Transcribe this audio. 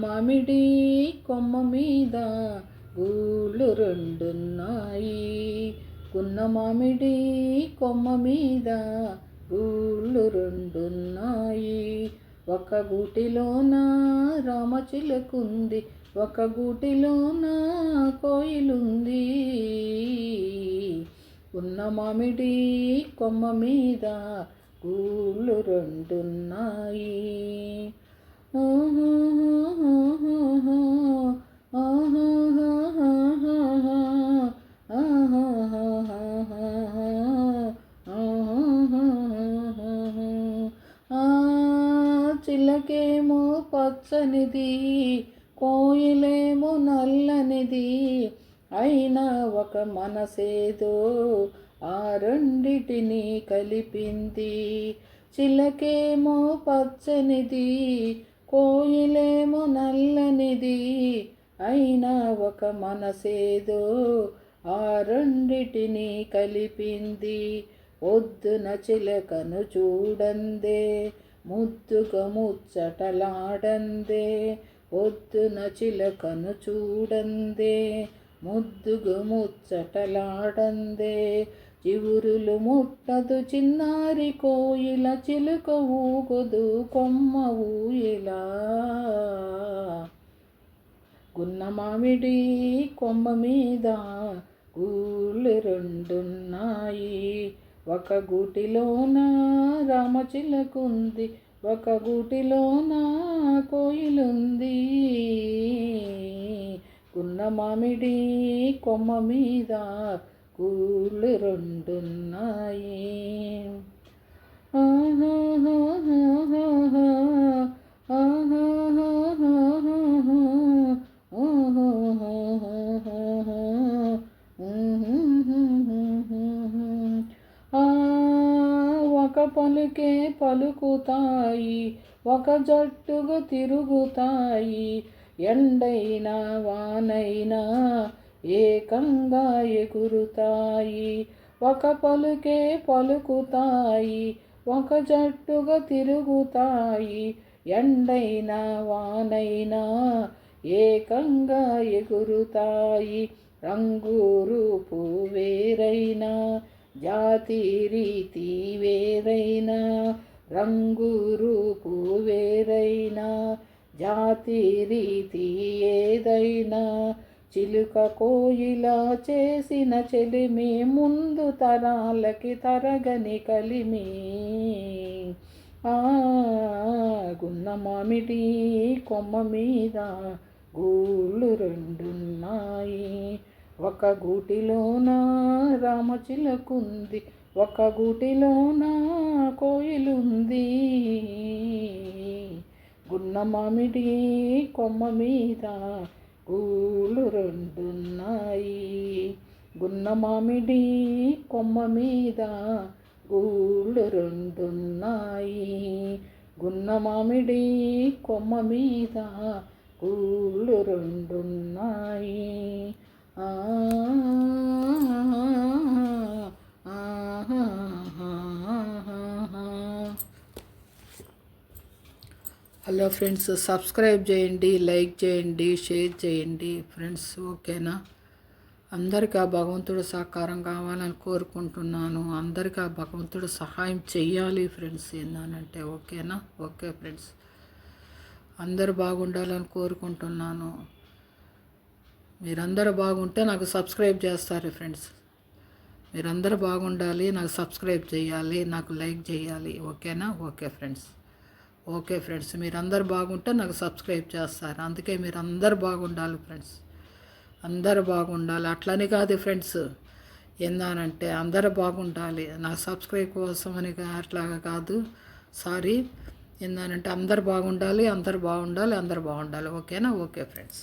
మామిడి కొమ్మ మీద గూళ్ళు రెండున్నాయి. గున్న మామిడి కొమ్మ మీద గూళ్ళు రెండున్నాయి. ఒక గూటిలోన రామచిలుకుంది, ఒక గూటిలోన కోయిలుంది. ఉన్న మామిడి కొమ్మ మీద గూళ్ళు రెండున్నాయి. చిలకేమో పచ్చనిది, కోయిలేమో నల్లనిది, అయినా ఒక మనసేదో ఆ రెండిటిని కలిపింది. చిలకేమో పచ్చనిది, కోయిలేమో నల్లనిది, అయినా ఒక మనసేదో ఆ రెండిటిని కలిపింది. పొద్దున చిలకను చూడందే, ముద్దుగా ముచ్చటలాడందే. పొద్దున చిలకను చూడందే, ముద్దుగా ముచ్చటలాడందే. చివురులు ముట్టదు చిన్నారి కోయిల, చిలుక ఊగదు కొమ్మ ఊయలా. గున్న మామిడి కొమ్మ మీద గూళ్ళు రెండున్నాయి. ఒక గూటిలోన రామచిలుకుంది, ఒక గూటిలోన కోయిలుంది. గున్న మామిడి కొమ్మ మీద గూళ్ళు రెండున్నాయి. ఒక పలుకే పలుకుతాయి, ఒక జట్టుగా తిరుగుతాయి. ఎండైనా వానైనా ఏకంగా ఎగురుతాయి. ఒక పలుకే పలుకుతాయి, ఒక జట్టుగా తిరుగుతాయి. ఎండైనా వానైనా ఏకంగా ఎగురుతాయి. రంగు రూపు వేరైనా, జాతి రీతి వేరైనా. రంగు రూపు వేరైనా, జాతి రీతి ఏదైనా. చిలుక కోయిల చేసిన చెలిమి, ముందు తరాలకి తరగని కలిమి. గున్న మామిడి కొమ్మ మీద గూళ్ళు రెండున్నాయి. ఒక గూటిలోన రామచిలుకుంది, ఒక గూటిలోన కోయిలుంది. గున్న మామిడి కొమ్మ మీద గూళ్ళు రెండున్నాయి. గున్న మామిడి కొమ్మ మీద గూళ్ళు రెండున్నాయి. గున్న మామిడి కొమ్మ మీద గూళ్ళు రెండున్నాయి. హలో ఫ్రెండ్స్, సబ్స్క్రైబ్ చేయండి, లైక్ చేయండి, షేర్ చేయండి ఫ్రెండ్స్. ఓకేనా? అందరికీ ఆ భగవంతుడు సహకారం కావాలని కోరుకుంటున్నాను. అందరికీ ఆ భగవంతుడు సహాయం చెయ్యాలి ఫ్రెండ్స్. ఏంటంటే ఓకేనా? ఓకే ఫ్రెండ్స్, అందరూ బాగుండాలని కోరుకుంటున్నాను. మీరందరూ బాగుంటే నాకు సబ్స్క్రైబ్ చేస్తారు ఫ్రెండ్స్. మీరందరూ బాగుండాలి, నాకు సబ్స్క్రైబ్ చేయాలి, నాకు లైక్ చేయాలి. ఓకేనా? Okay friends. ఓకే ఫ్రెండ్స్, మీరందరూ బాగుంటే నాకు సబ్స్క్రైబ్ చేస్తారు. అందుకే మీరు అందరూ బాగుండాలి ఫ్రెండ్స్. అందరూ బాగుండాలి. అట్లని కాదు ఫ్రెండ్స్, ఏందానంటే అందరూ బాగుండాలి. నా సబ్స్క్రైబ్ కోసం అని అట్లాగా కాదు, సారీ. ఏందానంటే అందరూ బాగుండాలి, అందరూ బాగుండాలి, అందరూ బాగుండాలి. ఓకేనా? Okay friends.